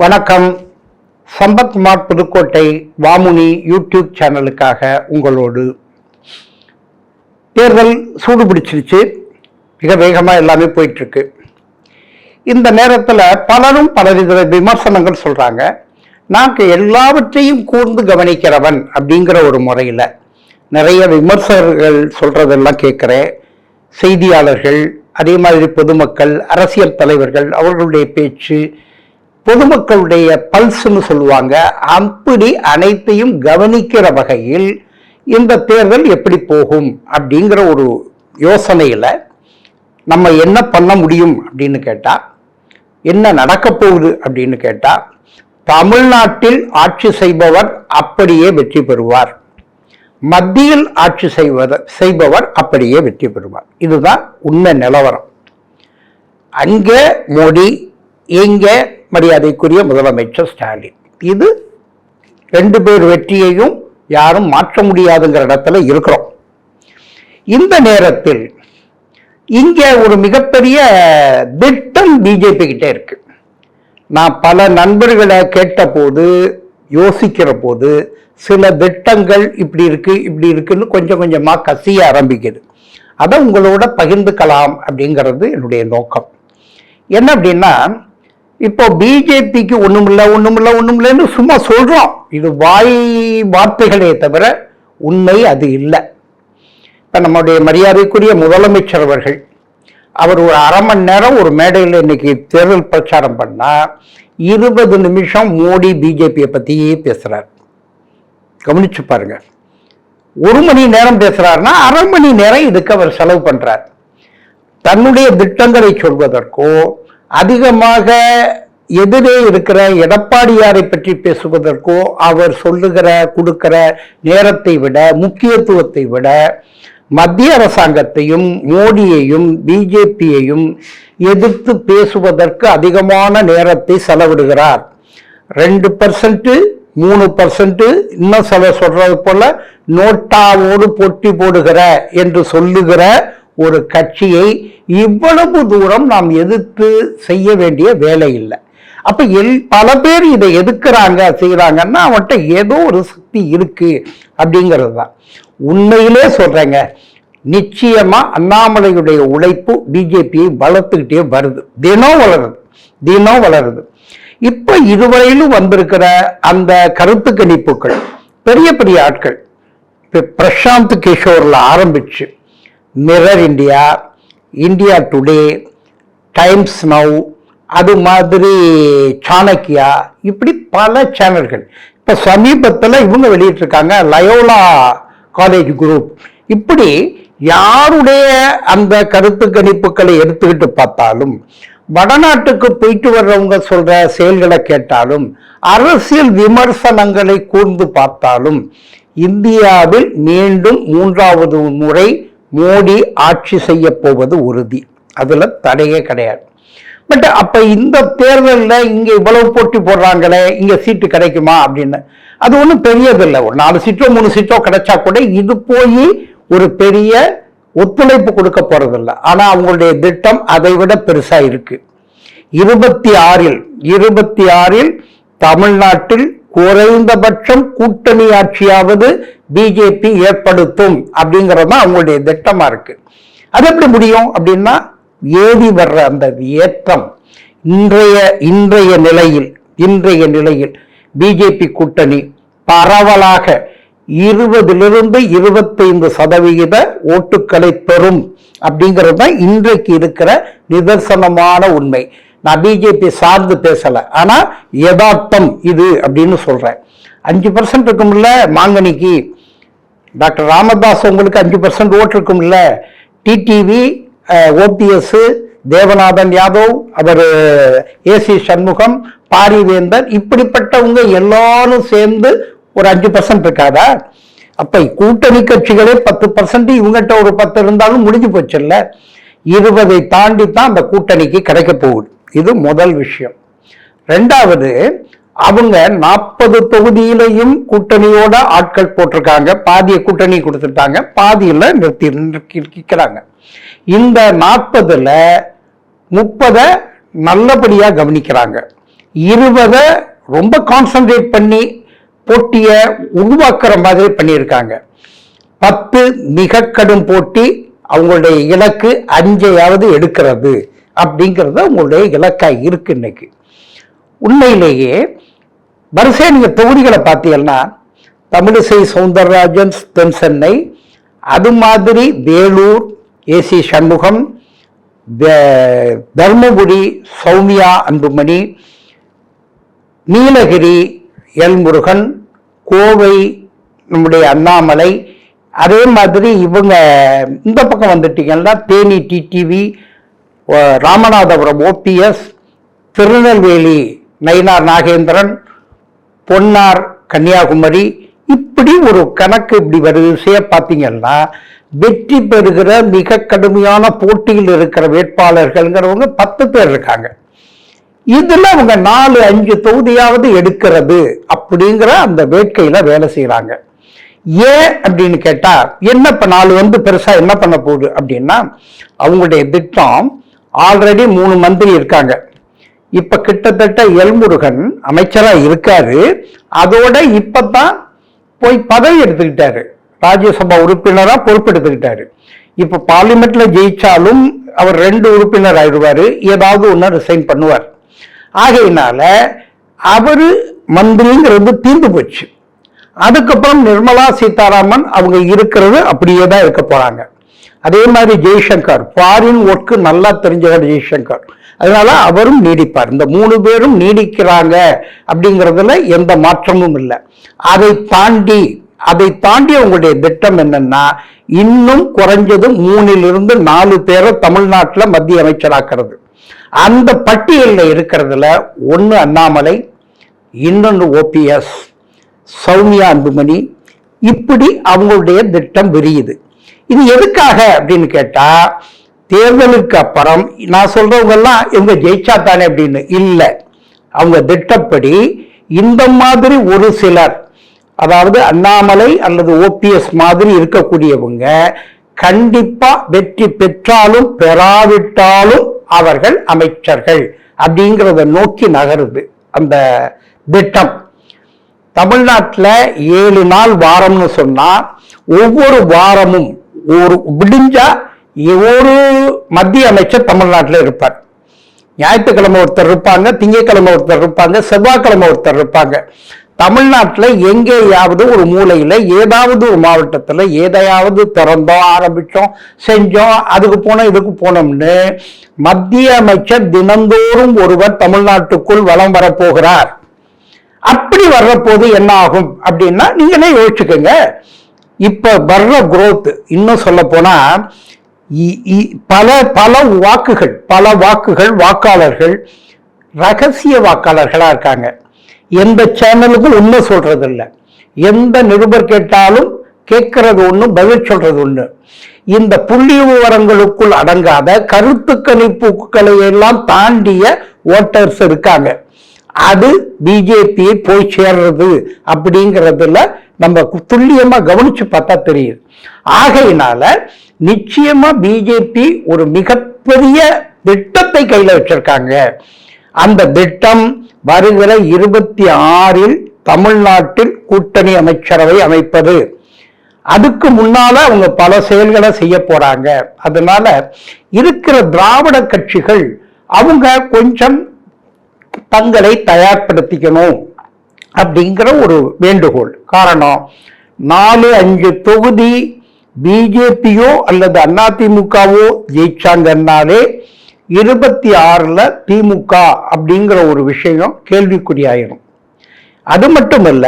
வணக்கம். சம்பத்குமார் புதுக்கோட்டை வாமுனி யூடியூப் சேனலுக்காக உங்களோடு. தேர்தல் சூடு பிடிச்சிருச்சு, மிக வேகமாக எல்லாமே போயிட்டு இருக்கு. இந்த நேரத்தில் பலரும் பலவித விமர்சனங்கள் சொல்றாங்க. நான் எல்லாவற்றையும் கூர்ந்து கவனிக்கிறவன் அப்படிங்கிற ஒரு முறையில் நிறைய விமர்சகர்கள் சொல்றதெல்லாம் கேட்குறேன். செய்தியாளர்கள், அதே மாதிரி பொதுமக்கள், அரசியல் தலைவர்கள், அவர்களுடைய பேச்சு, பொதுமக்களுடைய பல்ஸ்ன்னு சொல்லுவாங்க. அப்படி அனைத்தையும் கவனிக்கிற வகையில் இந்த தேர்தல் எப்படி போகும் அப்படிங்கிற ஒரு யோசனையில் நம்ம என்ன பண்ண முடியும் அப்படின்னு கேட்டால், என்ன நடக்க போகுது அப்படின்னு கேட்டால், தமிழ்நாட்டில் ஆட்சி செய்பவர் அப்படியே வெற்றி பெறுவார், மத்தியில் ஆட்சி செய்பவர் அப்படியே வெற்றி பெறுவார். இதுதான் உண்மை நிலவரம். அங்கே மோடி, இங்கே மரியாதைக்குரிய முதலமைச்சர் ஸ்டாலின். இது ரெண்டு பேர் வெற்றியையும் யாரும் மாற்ற முடியாதுங்கிற இடத்துல இருக்கிறோம். இந்த நேரத்தில் இங்கே ஒரு மிகப்பெரிய திட்டம் பிஜேபி கிட்டே இருக்கு. நான் பல நண்பர்களை கேட்ட போது, யோசிக்கிற போது, சில திட்டங்கள் இப்படி இருக்கு இப்படி இருக்குன்னு கொஞ்சம் கொஞ்சமாக கசிய ஆரம்பிக்குது. அதை உங்களோட பகிர்ந்துக்கலாம் அப்படிங்கிறது என்னுடைய நோக்கம். என்ன அப்படின்னா, இப்போ பிஜேபிக்கு ஒண்ணுமில்லைன்னு சும்மா சொல்றோம். இது வாய் வார்த்தைகளே தவிர உண்மை அது இல்லை. இப்ப நம்முடைய மரியாதைக்குரிய முதலமைச்சர் அவர்கள், அவர் ஒரு அரை மணி நேரம் ஒரு மேடையில் இன்னைக்கு தேர்தல் பிரச்சாரம் பண்ணா 20 நிமிஷம் மோடி பிஜேபியை பத்தியே பேசுறார். கவனிச்சு பாருங்க. 1 மணி நேரம் பேசுறாருன்னா அரை மணி நேரம் இதுக்கு அவர் செலவு பண்றார். தன்னுடைய திட்டங்களை சொல்வதற்கோ, அதிகமாக எதிரே இருக்கிற எடப்பாடியாரை பற்றி பேசுவதற்கோ அவர் கொடுக்கிற நேரத்தை விட, முக்கியத்துவத்தை விட, மத்திய அரசாங்கத்தையும் மோடியையும் பிஜேபியையும் எதிர்த்து பேசுவதற்கு அதிகமான நேரத்தை செலவிடுகிறார். 2%, 3%, இன்னும் சில சொல்றது போல நோட்டாவோடு போட்டி போடுகிற என்று சொல்லுகிற ஒரு கட்சியை இவ்வளவு தூரம் நாம் எதிர்த்து செய்ய வேண்டிய வேலை இல்லை. அப்ப பல பேர் இதை எதிர்க்கிறாங்க, செய்யறாங்கன்னா அவன்கிட்ட ஏதோ ஒரு சக்தி இருக்கு அப்படிங்கிறது தான். உண்மையிலே சொல்றேங்க, நிச்சயமா அண்ணாமலையுடைய உழைப்பு பிஜேபியை வளர்த்துக்கிட்டே வருது. தினம் வளருது. இப்ப இதுவரையிலும் வந்திருக்கிற அந்த கருத்து கணிப்புகள், பெரிய பெரிய ஆட்கள், பிரசாந்த் கிஷோர்ல ஆரம்பிச்சு mirror India, India today, times now, அது மாதிரி சாணக்கியா, இப்படி பல சேனல்கள். இப்ப சமீபத்தில் இவங்க வெளியிட்டிருக்காங்க லயோலா காலேஜ் குரூப். இப்படி யாருடைய அந்த கருத்து கணிப்புகளை எடுத்துக்கிட்டு பார்த்தாலும், வடநாட்டுக்கு போயிட்டு வர்றவங்க சொல்ற செயல்களை கேட்டாலும், அரசியல் விமர்சனங்களை கூர்ந்து பார்த்தாலும், இந்தியாவில் மீண்டும் 3வது முறை மோடி ஆட்சி செய்ய போவது உறுதி. அதுல தடையே கிடையாது. பட் அப்ப இந்த தேர்தலில் இங்க இவ்வளவு போட்டி போடுறாங்களே, இங்க சீட்டு கிடைக்குமா அப்படின்னு, அது ஒன்றும் பெரியதில்லை. ஒரு 4 சீட்டோ 3 சீட்டோ கிடைச்சா கூட இது போய் ஒரு பெரிய ஒத்துழைப்பு கொடுக்க போறதில்லை. ஆனா அவங்களுடைய திட்டம் அதை விட பெருசா இருக்கு. 26இல் தமிழ்நாட்டில் குறைந்தபட்சம் கூட்டணி ஆட்சியாவது பிஜேபி ஏற்படுத்தும் அப்படிங்கிறது தான் அவங்களுடைய திட்டமா இருக்கு. அது எப்படி முடியும் அப்படின்னா, ஏறி வர்ற அந்த ஏற்றம் இன்றைய நிலையில் பிஜேபி கூட்டணி பரவலாக 20லிருந்து 25% ஓட்டுக்களை பெறும் அப்படிங்கிறது தான் இன்றைக்கு இருக்கிற நிதர்சனமான உண்மை. நான் பிஜேபி சார்ந்து பேசல, ஆனா யதார்த்தம் இது அப்படின்னு சொல்றேன். 5% இருக்கும்ல மாங்கனிக்கு, டாக்டர் ராமதாஸ் உங்களுக்கு 5% ஓட்டு இருக்கும்ல, டிடிவி, ஓபிஎஸ், தேவநாதன் யாதவ், அவர் ஏசி சண்முகம், பாரிவேந்தர், இப்படிப்பட்டவங்க எல்லாரும் சேர்ந்து ஒரு 5% இருக்காதா? அப்ப கூட்டணி கட்சிகளே 10%, இவங்ககிட்ட ஒரு 10 இருந்தாலும் முடிஞ்சு போச்சுல்ல. 20 தாண்டி தான் அந்த கூட்டணிக்கு கிடைக்க போகுது. இது முதல் விஷயம். 2வது, அவங்க 40 தொகுதியிலையும் கூட்டணியோட ஆட்கள் போட்டிருக்காங்க. பாதிய கூட்டணி கொடுத்துட்டாங்க, பாதியில நிறுத்திக்கிறாங்க. இந்த 40ல் 30 நல்லபடியா கவனிக்கிறாங்க. 20 ரொம்ப கான்சென்ட்ரேட் பண்ணி போட்டியை உருவாக்குற மாதிரி பண்ணியிருக்காங்க. 10 மிக கடும் போட்டி, அவங்களுடைய இலக்கு 5ஐயாவது எடுக்கிறது அப்படிங்கிறது அவங்களுடைய இலக்காக இருக்கு. இன்னைக்கு உண்மையிலேயே வரிசையா நீங்க தொகுதிகளை பார்த்தீங்கன்னா தமிழிசை சவுந்தரராஜன் தென் சென்னை, அது மாதிரி வேலூர் ஏசி சண்முகம், தர்மபுரி சௌமியா அன்புமணி, நீலகிரி எல் முருகன், கோவை நம்முடைய அண்ணாமலை, அதே மாதிரி இவங்க இந்த பக்கம் வந்துட்டீங்கன்னா தேனி டிடிவி, ராமநாதபுரம் ஓபிஎஸ், திருநெல்வேலி நயினார் நாகேந்திரன், பொன்னார் கன்னியாகுமரி, இப்படி ஒரு கணக்கு இப்படி வரிசையா பார்த்தீங்கன்னா வெற்றி பெறுகிற மிக கடுமையான போட்டியில் இருக்கிற வேட்பாளர்கள்ங்கிறவங்க 10 பேர் இருக்காங்க. இதுல அவங்க 4-5 தொகுதியாவது எடுக்கிறது அப்படிங்கிற அந்த வேட்கையில வேலை செய்யறாங்க. ஏன் அப்படின்னு கேட்டா, என்ன இப்ப 4 பெருசா என்ன பண்ண போகுது அப்படின்னா, அவங்களுடைய திட்டம் ஆல்ரெடி 3 மந்திரி இருக்காங்க. இப்ப கிட்டத்தட்ட எல்முருகன் அமைச்சரா இருக்காரு. அதோட இப்பதான் போய் பதவி எடுத்துக்கிட்டாரு, ராஜ்யசபா உறுப்பினரா பொறுப்பெடுத்துக்கிட்டாரு. இப்ப பார்லிமெண்ட்ல ஜெயிச்சாலும் அவர் 2 உறுப்பினர் ஆயிடுவாரு, ஏதாவது ஒண்ணு ரிசைன் பண்ணுவார். ஆகையினால அவரு மந்திரிங்கிறது தீர்ந்து போச்சு. அதுக்கப்புறம் நிர்மலா சீதாராமன் அவங்க இருக்கிறது அப்படியே தான் இருக்க போறாங்க. அதே மாதிரி ஜெய்சங்கர், ஃபாரின் ஒர்க்கு நல்லா தெரிஞ்சவர் ஜெய்சங்கர், அதனால அவரும் நீடிப்பார். இந்த 3 பேரும் நீடிக்கிறாங்க அப்படிங்கிறதுல எந்த மாற்றமும் இல்லை. அதை தாண்டி அவங்களுடைய திட்டம் என்னன்னா, இன்னும் குறைஞ்சது 3லிருந்து 4 பேரை தமிழ்நாட்டில் மத்திய அமைச்சராக்கிறது. அந்த பட்டியலில் இருக்கிறதுல ஒன்று அண்ணாமலை, இன்னொன்று ஓபிஎஸ், சௌமியா அன்புமணி, இப்படி அவங்களுடைய திட்டம் விரியுது. இது எதுக்காக அப்படின்னு கேட்டா, தேர்தலுக்கு அப்புறம் நான் சொல்றவங்க எல்லாம் இவங்க ஜெயிச்சா தானே அப்படின்னு இல்லை. அவங்க திட்டப்படி இந்த மாதிரி ஒரு சிலர், அதாவது அண்ணாமலை அல்லது ஓபிஎஸ் மாதிரி இருக்கக்கூடியவங்க கண்டிப்பா வெற்றி பெற்றாலும் பெறாவிட்டாலும் அவர்கள் அமைச்சர்கள் அப்படிங்கிறத நோக்கி நகருது அந்த திட்டம். தமிழ்நாட்டில் 7 நாள் வாரம்னு சொன்னா, ஒவ்வொரு வாரமும் ஒரு விடிஞ்சா ஒரு மத்திய அமைச்சர் தமிழ்நாட்டில் இருப்பார். ஞாயிற்றுக்கிழமை ஒருத்தர் இருப்பாங்க, திங்கட்கிழமை ஒருத்தர் இருப்பாங்க, செவ்வாய்க்கிழமை ஒருத்தர் இருப்பாங்க. தமிழ்நாட்டில் எங்கேயாவது ஒரு மூலையில் ஏதாவது ஒரு மாவட்டத்தில் எதையாவது திறந்தோம், ஆரம்பித்தோம், செஞ்சோம், அதுக்கு போனோம் இதுக்கு போனோம்னு மத்திய அமைச்சர் தினந்தோறும் ஒருவர் தமிழ்நாட்டுக்குள் வலம் வரப்போகிறார். அப்படி வர்ற போது என்ன ஆகும் அப்படின்னா நீங்களே யோசிச்சுக்கோங்க. இப்ப வர்ற குரோத், இன்னும் சொல்ல போனா பல வாக்குகள் வாக்காளர்கள் ரகசிய வாக்காளர்களா இருக்காங்க. எந்த சேனலுக்கும் உண்மை சொல்றது இல்லை, எந்த நிருபர் கேட்டாலும் கேட்கறது ஒண்ணு, பதில் சொல்றது ஒண்ணு. இந்த புள்ளி விவரங்களுக்குள் அடங்காத கருத்து கணிப்புகளை எல்லாம் தாண்டிய ஓட்டர்ஸ் இருக்காங்க. அது பிஜேபியை போய் சேர்றது அப்படிங்கிறதுல நம்ம துல்லியமா கவனிச்சு பார்த்தா தெரியுது. ஆகையினால நிச்சயமா பிஜேபி ஒரு மிகப்பெரிய திட்டத்தை கையில வச்சிருக்காங்க. அந்த திட்டம் வருகிற 26 தமிழ்நாட்டில் கூட்டணி அமைச்சரவை அமைப்பது. அதுக்கு முன்னால அவங்க பல செயல்களை செய்ய போறாங்க. அதனால இருக்கிற திராவிட கட்சிகள் அவங்க கொஞ்சம் தங்களை தயார்படுத்திக்கணும் அப்படிங்கிற ஒரு வேண்டுகோள். காரணம், 4-5 தொகுதி பிஜேபியோ அல்லது அதிமுகவோ ஜெயிச்சாங்கன்னாலே 26ல் திமுக அப்படிங்கிற ஒரு விஷயம் கேள்விக்குறியாயிரும். அது மட்டுமல்ல,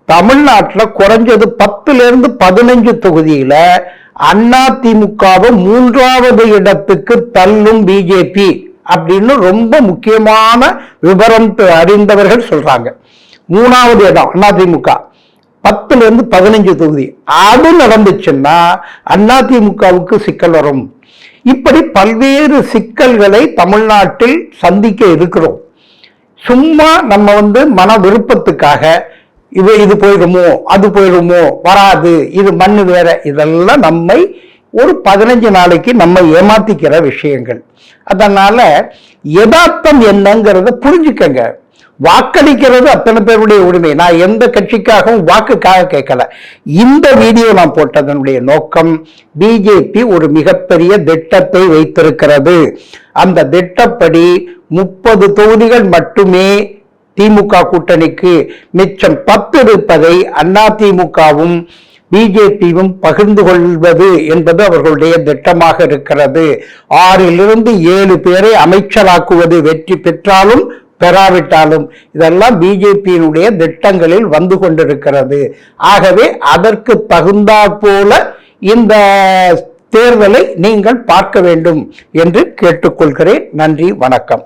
தமிழ்நாட்டில் குறைஞ்சது 10லிருந்து 15 தொகுதியில அதிமுகவை 3வது இடத்துக்கு தள்ளும் பிஜேபி அப்படின்னு ரொம்ப முக்கியமான விவரம் அறிந்தவர்கள் சொல்றாங்க. 3வது இடம் அதிமுக, 10லிருந்து 15 தொகுதி. அது நடந்துச்சுன்னா அதிமுகவுக்கு சிக்கல் வரும். இப்படி பல்வேறு சிக்கல்களை தமிழ்நாட்டில் சந்திக்க இருக்கிறோம். சும்மா நம்ம மன விருப்பத்துக்காக இது போயிடுமோ அது போயிடுமோ, வராது, இது மண்ணு வேற, இதெல்லாம் நம்மை ஒரு 15 நாளைக்கு நம்ம ஏமாத்திக்கிற விஷயங்கள். அதனால யதார்த்தம் என்னங்கிறத புரிஞ்சுக்கங்க. வாக்களிக்கிறது அத்தனை பேருடைய உரிமை. நான் எந்த கட்சிக்காகவும் வாக்குக்காக கேட்கல. இந்த வீடியோ நான் போட்டதனுடைய நோக்கம், பிஜேபி ஒரு மிகப்பெரிய திட்டத்தை வைத்திருக்கிறது. அந்த திட்டப்படி 30 தொகுதிகள் மட்டுமே திமுக கூட்டணிக்கு, மிச்சம் 10 இருப்பதை அதிமுகவும் பிஜேபியும் பகிர்ந்து கொள்வது என்பது அவர்களுடைய திட்டமாக இருக்கிறது. 6 to 7 பேரை அமைச்சராக்குவது, வெற்றி பெற்றாலும் பெறாவிட்டாலும், இதெல்லாம் பிஜேபியினுடைய திட்டங்களில் வந்து கொண்டிருக்கிறது. ஆகவே அதற்கு தகுந்தாற் போல இந்த தேர்தலை நீங்கள் பார்க்க வேண்டும் என்று கேட்டுக்கொள்கிறேன். நன்றி, வணக்கம்.